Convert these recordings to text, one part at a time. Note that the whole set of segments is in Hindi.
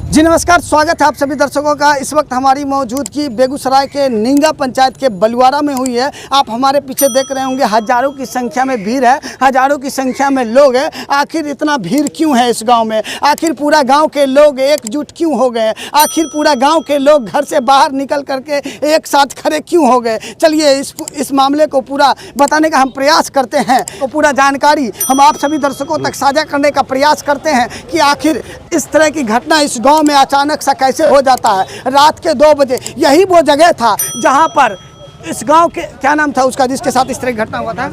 जी नमस्कार, स्वागत है आप सभी दर्शकों का। इस वक्त हमारी मौजूदगी बेगूसराय के निंगा पंचायत के बलुआरा में हुई है। आप हमारे पीछे देख रहे होंगे, हज़ारों की संख्या में भीड़ है, हज़ारों की संख्या में लोग हैं। आखिर इतना भीड़ क्यों है इस गांव में? आखिर पूरा गांव के लोग एकजुट क्यों हो गए? आखिर पूरा गांव के लोग घर से बाहर निकल करके एक साथ खड़े क्यों हो गए? चलिए इस मामले को पूरा बताने का हम प्रयास करते हैं, तो पूरा जानकारी हम आप सभी दर्शकों तक साझा करने का प्रयास करते हैं कि आखिर इस तरह की घटना इस गांव में अचानक सा कैसे हो जाता है। रात के 2 बजे यही वो जगह था जहां पर इस गांव के क्या नाम था उसका जिसके साथ इस तरह की घटना हुआ था?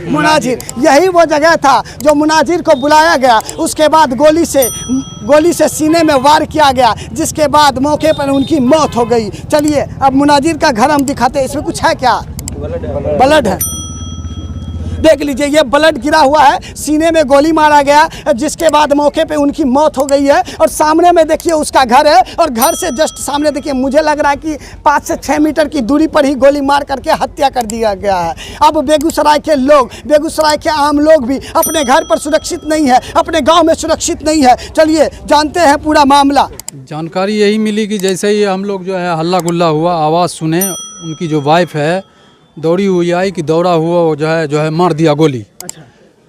मुनाजिर। यही वो जगह था जो मुनाजिर को बुलाया गया, उसके बाद गोली से सीने में वार किया गया, जिसके बाद मौके पर उनकी मौत हो गई। चलिए अब मुनाजिर का घर हम दिखाते हैं। इसमें कुछ है क्या? ब्लड है, देख लीजिए, ये ब्लड गिरा हुआ है, सीने में गोली मारा गया, जिसके बाद मौके पे उनकी मौत हो गई है। और सामने में देखिए उसका घर है, और घर से जस्ट सामने देखिए, मुझे लग रहा है कि 5 से 6 मीटर की दूरी पर ही गोली मार करके हत्या कर दिया गया है। अब बेगूसराय के लोग, बेगूसराय के आम लोग भी अपने घर पर सुरक्षित नहीं है, अपने गाँव में सुरक्षित नहीं है। चलिए जानते हैं पूरा मामला। जानकारी यही मिली कि जैसे ही हम लोग जो है हल्ला गुल्ला हुआ, आवाज़ सुने, उनकी जो वाइफ है दौड़ी हुई आई कि दौड़ा हुआ वो जो है मार दिया गोली। अच्छा।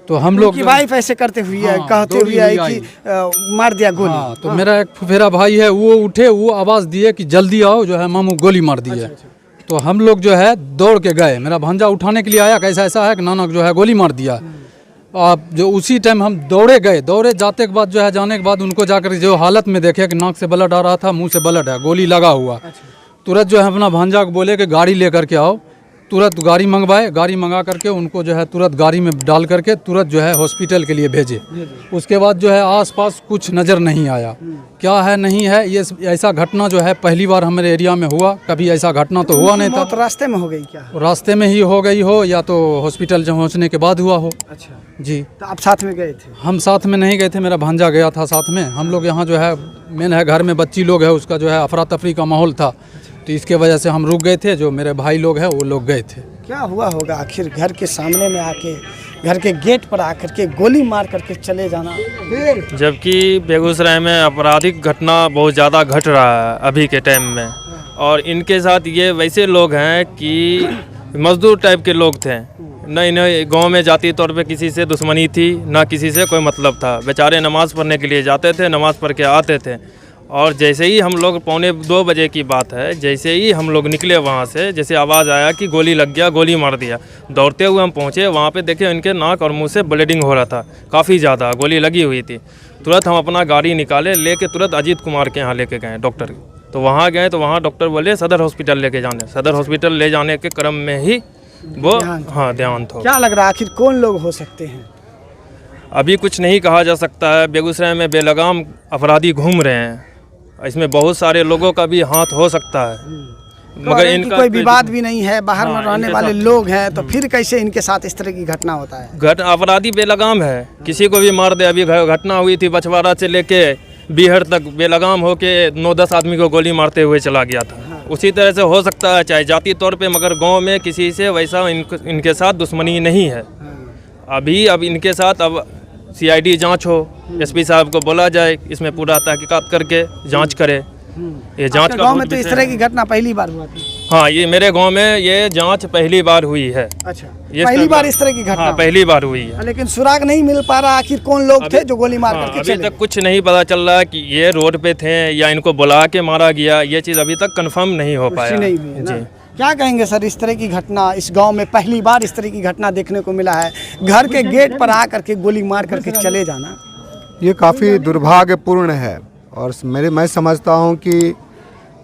तो हम लोग की वाइफ ऐसे करते हुए कहते हुए आई कि मार दिया गोली। हाँ, तो मेरा एक फुफेरा भाई है, वो उठे, वो आवाज़ दिए कि जल्दी आओ, जो है मामू गोली मार दिए। अच्छा। तो हम लोग जो है दौड़ के गए, मेरा भांजा उठाने के लिए आया, कैसा ऐसा है कि नानक जो है गोली मार दिया। अब जो उसी टाइम हम दौड़े गए, दौड़े जाते के बाद जो है जाने के बाद उनको जाकर जो हालत में देखे कि नाक से ब्लड आ रहा था, मुँह से ब्लड है, गोली लगा हुआ। तुरंत जो है अपना भांजा को बोले कि गाड़ी लेकर के आओ। तुरंत गाड़ी मंगवाए, गाड़ी मंगा करके उनको जो है तुरंत गाड़ी में डाल करके तुरंत जो है हॉस्पिटल के लिए भेजे। उसके बाद जो है आसपास कुछ नज़र नहीं आया, क्या है नहीं है। ये ऐसा घटना जो है पहली बार हमारे एरिया में हुआ, कभी ऐसा घटना तो हुआ नहीं था। तो रास्ते में हो गई क्या? रास्ते में ही हो गई हो, या तो हॉस्पिटल पहुँचने के बाद हुआ हो। अच्छा जी। तो आप साथ में गए थे? हम साथ में नहीं गए थे, मेरा भांजा गया था साथ में। हम लोग यहाँ जो है मेन है घर में बच्ची लोग है, उसका जो है अफरा तफरी का माहौल था, तो इसके वजह से हम रुक गए थे। जो मेरे भाई लोग हैं वो लोग गए थे। क्या हुआ होगा आखिर? घर के सामने में आके, घर के गेट पर आकर के गोली मार करके चले जाना। जबकि बेगूसराय में आपराधिक घटना बहुत ज़्यादा घट रहा है अभी के टाइम में, और इनके साथ ये वैसे लोग हैं कि मजदूर टाइप के लोग थे। न इन्हें गांव में जाती तौर पे किसी से दुश्मनी थी, ना किसी से कोई मतलब था। बेचारे नमाज़ पढ़ने के लिए जाते थे, नमाज़ पढ़ के आते थे। और जैसे ही हम लोग 1:45 बजे की बात है, जैसे ही हम लोग निकले वहाँ से, जैसे आवाज़ आया कि गोली लग गया, गोली मार दिया, दौड़ते हुए हम पहुँचे। वहाँ पे देखे इनके नाक और मुंह से ब्लीडिंग हो रहा था, काफ़ी ज़्यादा गोली लगी हुई थी। तुरंत हम अपना गाड़ी निकाले, लेके तुरंत अजीत कुमार के यहाँ लेके गए डॉक्टर। तो वहाँ गए तो वहाँ डॉक्टर बोले सदर हॉस्पिटल लेके जाने। सदर हॉस्पिटल ले जाने के क्रम में ही वो देहांत हो। क्या लग रहा है आखिर कौन लोग हो सकते हैं? अभी कुछ नहीं कहा जा सकता है। बेगूसराय में बेलगाम अपराधी घूम रहे हैं, इसमें बहुत सारे लोगों का भी हाथ हो सकता है, मगर इनका कोई विवाद भी नहीं है, बाहर में रहने वाले लोग हैं, तो फिर कैसे इनके साथ इस तरह की घटना होता है? अपराधी बेलगाम है, किसी को भी मार दे। अभी घटना हुई थी बछवाड़ा से लेके बीहड़ तक, बेलगाम होके 9-10 आदमी को गोली मारते हुए चला गया था। उसी तरह से हो सकता है, चाहे जाति तौर पे, मगर गांव में किसी से वैसा इनके साथ दुश्मनी नहीं है अभी। अब इनके साथ अब CID जांच हो, SP साहब को बोला जाए, इसमें पूरा तहकीकात करके जांच करे। ये जांच का गांव में तो इस तरह की घटना पहली बार हुआ थी? हाँ, ये मेरे गांव में ये जांच पहली बार हुई है। अच्छा, पहली बार इस तरह की घटना? हाँ, पहली बार हुई है। लेकिन सुराग नहीं मिल पा रहा, आखिर कौन लोग थे जो गोली मार करके चले? अभी तक कुछ नहीं पता चल रहा कि ये रोड पे थे या इनको बुला के मारा गया। ये चीज़ अभी तक कंफर्म नहीं हो पाया। जी, क्या कहेंगे सर? इस तरह की घटना इस गांव में पहली बार इस तरह की घटना देखने को मिला है, घर के गेट पर आकर के गोली मार करके चले जाना। ये काफ़ी दुर्भाग्यपूर्ण है, और मैं समझता हूं कि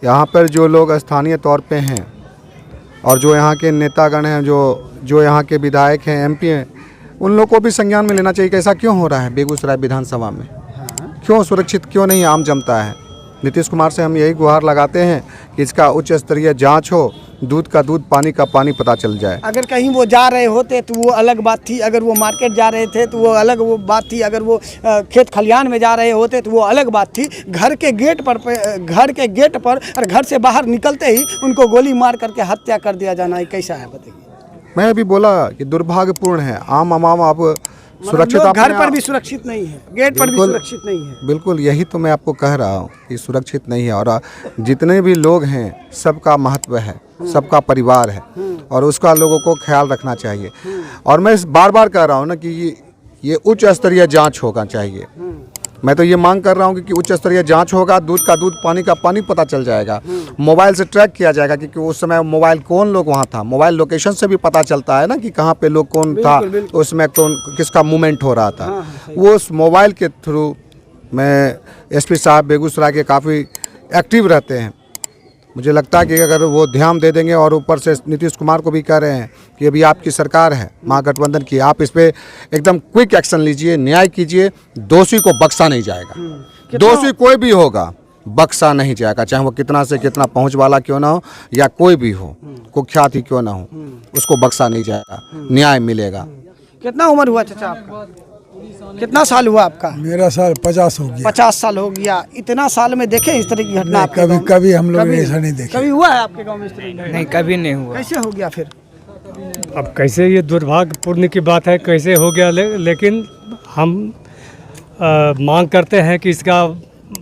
यहाँ पर जो लोग स्थानीय तौर पे हैं और जो यहाँ के नेतागण हैं, जो यहाँ के विधायक हैं, MP हैं, उन लोग को भी संज्ञान में लेना चाहिए कि ऐसा क्यों हो रहा है बेगूसराय विधानसभा में। क्यों सुरक्षित क्यों नहीं आम जनता है? नीतीश कुमार से हम यही गुहार लगाते हैं कि इसका उच्च स्तरीय जांच हो, दूध का दूध पानी का पानी पता चल जाए। अगर कहीं वो जा रहे होते तो वो अलग बात थी, अगर वो मार्केट जा रहे थे तो वो अलग बात थी, अगर वो खेत खलियान में जा रहे होते तो वो अलग बात थी। घर के गेट पर और घर से बाहर निकलते ही उनको गोली मार करके हत्या कर दिया जाना, कैसा है बताइए? मैं अभी बोला कि दुर्भाग्यपूर्ण है। आम आप सुरक्षित लोग अपने घर पर भी सुरक्षित नहीं है, गेट पर भी बिल्कुल। सुरक्षित नहीं है। बिल्कुल, यही तो मैं आपको कह रहा हूँ कि सुरक्षित नहीं है। और जितने भी लोग हैं सबका महत्व है, सबका परिवार है और उसका लोगों को ख्याल रखना चाहिए। और मैं बार बार कह रहा हूँ ना कि ये उच्च स्तरीय जांच होगा चाहिए। मैं तो ये मांग कर रहा हूँ कि उच्च स्तरीय जांच होगा, दूध का दूध, पानी का पानी पता चल जाएगा, मोबाइल से ट्रैक किया जाएगा कि उस समय मोबाइल कौन लोग वहाँ था। मोबाइल लोकेशन से भी पता चलता है ना कि कहाँ पे लोग कौन था, उसमें कौन किसका मूवमेंट हो रहा था। वो उस मोबाइल के थ्रू मैं एसपी साहब बेगूसराय के काफ़ी एक्टिव रहते हैं। मुझे लगता है कि अगर वो ध्यान दे देंगे, और ऊपर से नीतीश कुमार को भी कह रहे हैं कि अभी आपकी सरकार है महागठबंधन की, आप इस पे एकदम क्विक एक्शन लीजिए, न्याय कीजिए। दोषी को बख्शा नहीं जाएगा, दोषी कोई भी होगा बख्शा नहीं जाएगा, चाहे वो कितना से कितना पहुंच वाला क्यों ना हो या कोई भी हो, कुख्यात ही क्यों ना हो, उसको बख्शा नहीं जाएगा, न्याय मिलेगा। कितना उम्र हुआ चाचा आपका? कितना साल हुआ आपका? मेरा साल 50 हो गया। 50 साल हो गया। इतना साल में देखे इस तरह की घटना आपके कभी गाँव में? कभी हम लोग ने ऐसा नहीं देखा। कभी हुआ है आपके गांव में इस तरह की घटना? नहीं, कभी नहीं हुआ। कैसे हो गया फिर? अब कैसे, ये दुर्भाग्यपूर्ण की बात है, कैसे हो गया। लेकिन हम मांग करते हैं कि इसका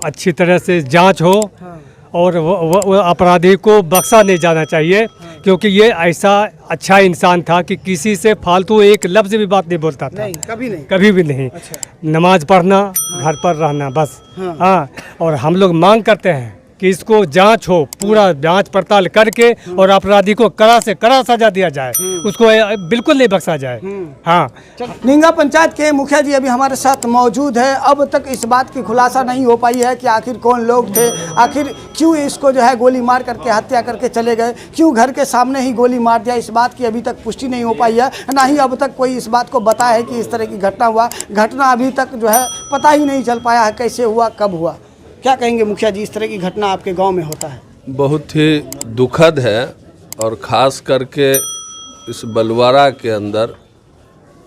अच्छी तरह से जांच हो और वो अपराधी को बख्शा नहीं जाना चाहिए, क्योंकि ये ऐसा अच्छा इंसान था कि किसी से फालतू एक लफ्ज़ भी बात नहीं बोलता था। नहीं, कभी नहीं। कभी भी नहीं। नमाज पढ़ना, घर पर रहना, बस। हाँ, और हम लोग मांग करते हैं कि इसको जांच हो, पूरा जांच पड़ताल करके और अपराधी को कड़ा से कड़ा सजा दिया जाए, उसको बिल्कुल नहीं बख्शा जाए। हाँ, निंगा पंचायत के मुखिया जी अभी हमारे साथ मौजूद है। अब तक इस बात की खुलासा नहीं हो पाई है कि आखिर कौन लोग थे, आखिर क्यों इसको जो है गोली मार करके हत्या करके चले गए, क्यों घर के सामने ही गोली मार दिया। इस बात की अभी तक पुष्टि नहीं हो पाई है, ना ही अब तक कोई इस बात को बताया है कि इस तरह की घटना हुआ। घटना अभी तक जो है पता ही नहीं चल पाया है कैसे हुआ, कब हुआ। क्या कहेंगे मुखिया जी, इस तरह की घटना आपके गांव में होता है? बहुत ही दुखद है, और ख़ास करके इस बलवारा के अंदर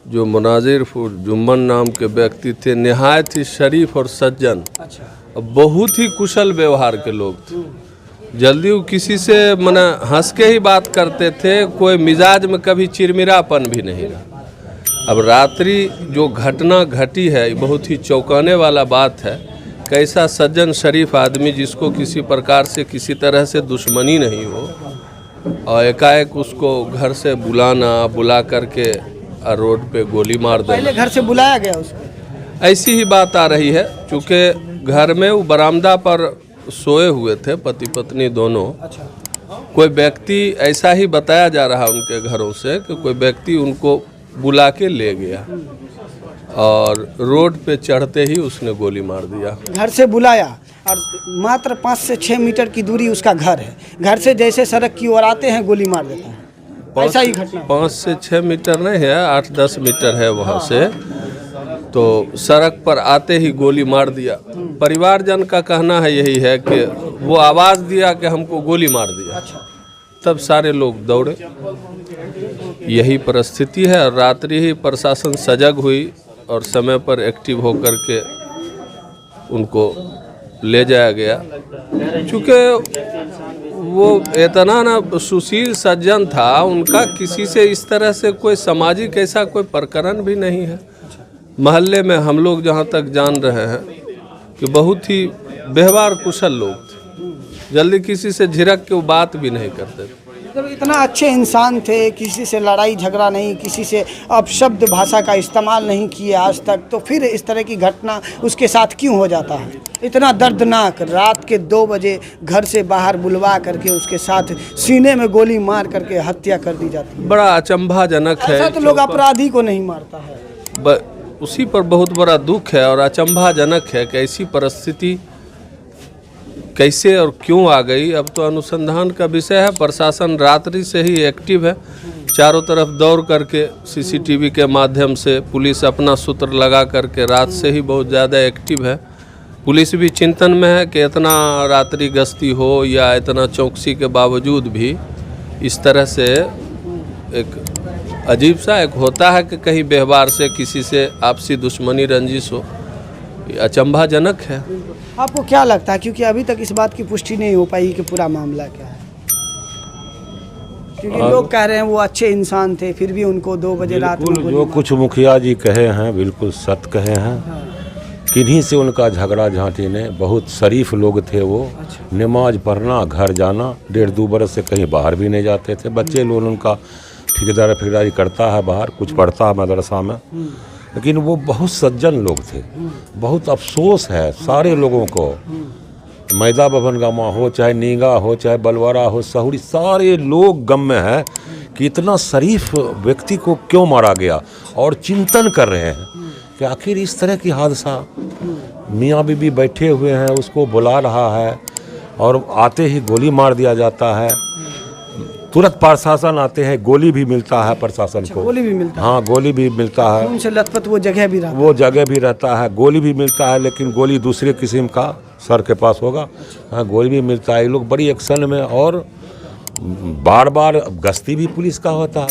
जो मुनाजिर जुम्मन नाम के व्यक्ति थे, नहायत ही शरीफ और सज्जन, बहुत ही कुशल व्यवहार के लोग थे। जल्दी वो किसी से मना हंस के ही बात करते थे, कोई मिजाज में कभी चिरमिरापन भी नहीं रहा। अब रात्रि जो घटना घटी है, बहुत ही चौंकाने वाला बात है। कैसा सज्जन शरीफ आदमी जिसको किसी प्रकार से किसी तरह से दुश्मनी नहीं हो, और एकाएक उसको घर से बुला करके रोड पे गोली मार देना। पहले घर से बुलाया गया उसको? ऐसी ही बात आ रही है, चूँकि घर में वो बरामदा पर सोए हुए थे पति पत्नी दोनों। कोई व्यक्ति, ऐसा ही बताया जा रहा उनके घरों से कि कोई व्यक्ति उनको बुला के ले गया और रोड पे चढ़ते ही उसने गोली मार दिया। घर से बुलाया और मात्र 5 से 6 मीटर की दूरी उसका घर है, घर से जैसे सड़क की ओर आते हैं गोली मार देता है। ऐसा ही घटना? 5 से 6 मीटर नहीं है, 8-10 मीटर है वहाँ से, तो सड़क पर आते ही गोली मार दिया। परिवारजन का कहना है यही है कि वो आवाज़ दिया कि हमको गोली मार दिया। तब सारे लोग दौड़े। यही परिस्थिति है। और रात्रि ही प्रशासन सजग हुई और समय पर एक्टिव होकर के उनको ले जाया गया। चूँकि वो इतना ना सुशील सज्जन था, उनका किसी से इस तरह से कोई सामाजिक ऐसा कोई प्रकरण भी नहीं है। महल्ले में हम लोग जहाँ तक जान रहे हैं कि बहुत ही व्यवहार कुशल लोग थे, जल्दी किसी से झिड़क के वो बात भी नहीं करते थे। जब इतना अच्छे इंसान थे, किसी से लड़ाई झगड़ा नहीं, किसी से अपशब्द भाषा का इस्तेमाल नहीं किए आज तक, तो फिर इस तरह की घटना उसके साथ क्यों हो जाता है? इतना दर्दनाक, रात के 2 बजे घर से बाहर बुलवा करके उसके साथ सीने में गोली मार करके हत्या कर दी जाती है। बड़ा अचंभाजनक है। ऐसा तो लोग अपराधी को नहीं मारता है। उसी पर बहुत बड़ा दुख है और अचंभाजनक है कि ऐसी परिस्थिति कैसे और क्यों आ गई। अब तो अनुसंधान का विषय है। प्रशासन रात्रि से ही एक्टिव है, चारों तरफ दौड़ करके सीसीटीवी के माध्यम से पुलिस अपना सूत्र लगा करके रात से ही बहुत ज़्यादा एक्टिव है। पुलिस भी चिंतन में है कि इतना रात्रि गश्ती हो या इतना चौकसी के बावजूद भी इस तरह से एक अजीब सा एक होता है कि कहीं व्यवहार से किसी से आपसी दुश्मनी रंजिश हो, ये अचंभाजनक है। आपको क्या लगता है, क्योंकि अभी तक इस बात की पुष्टि नहीं हो पाई कि पूरा मामला क्या है? क्योंकि लोग कह रहे हैं वो अच्छे इंसान थे, फिर भी उनको 2 बजे रात में बिल्कुल गोली जो मार- कुछ मुखिया जी कहे हैं बिल्कुल सत्य कहे हैं। किन्हीं से उनका झगड़ा झांटी ने, बहुत शरीफ लोग थे वो। नमाज पढ़ना, घर जाना, 1.5-2 बरस से कहीं बाहर भी नहीं जाते थे। बच्चे लोग उनका ठेकेदारी करता है बाहर, कुछ पढ़ता है मदरसा में, लेकिन वो बहुत सज्जन लोग थे। बहुत अफसोस है सारे लोगों को, मैदा भवन गामा हो, चाहे नींगा हो, चाहे बलवारा हो, सहुरी, सारे लोग गम में है कि इतना शरीफ व्यक्ति को क्यों मारा गया। और चिंतन कर रहे हैं कि आखिर इस तरह की हादसा, मियाँ बीबी बैठे हुए हैं, उसको बुला रहा है और आते ही गोली मार दिया जाता है। तुरंत प्रशासन आते हैं, गोली भी मिलता है प्रशासन को। गोली भी मिलता हाँ, गोली भी मिलता है। उनसे लथपथ वो जगह भी रहा। वो जगह भी रहता है, गोली भी मिलता है, लेकिन गोली दूसरे किस्म का सर के पास होगा। हाँ, गोली भी मिलता है। ये लोग बड़ी एक्शन में, और बार बार गश्ती भी पुलिस का होता है।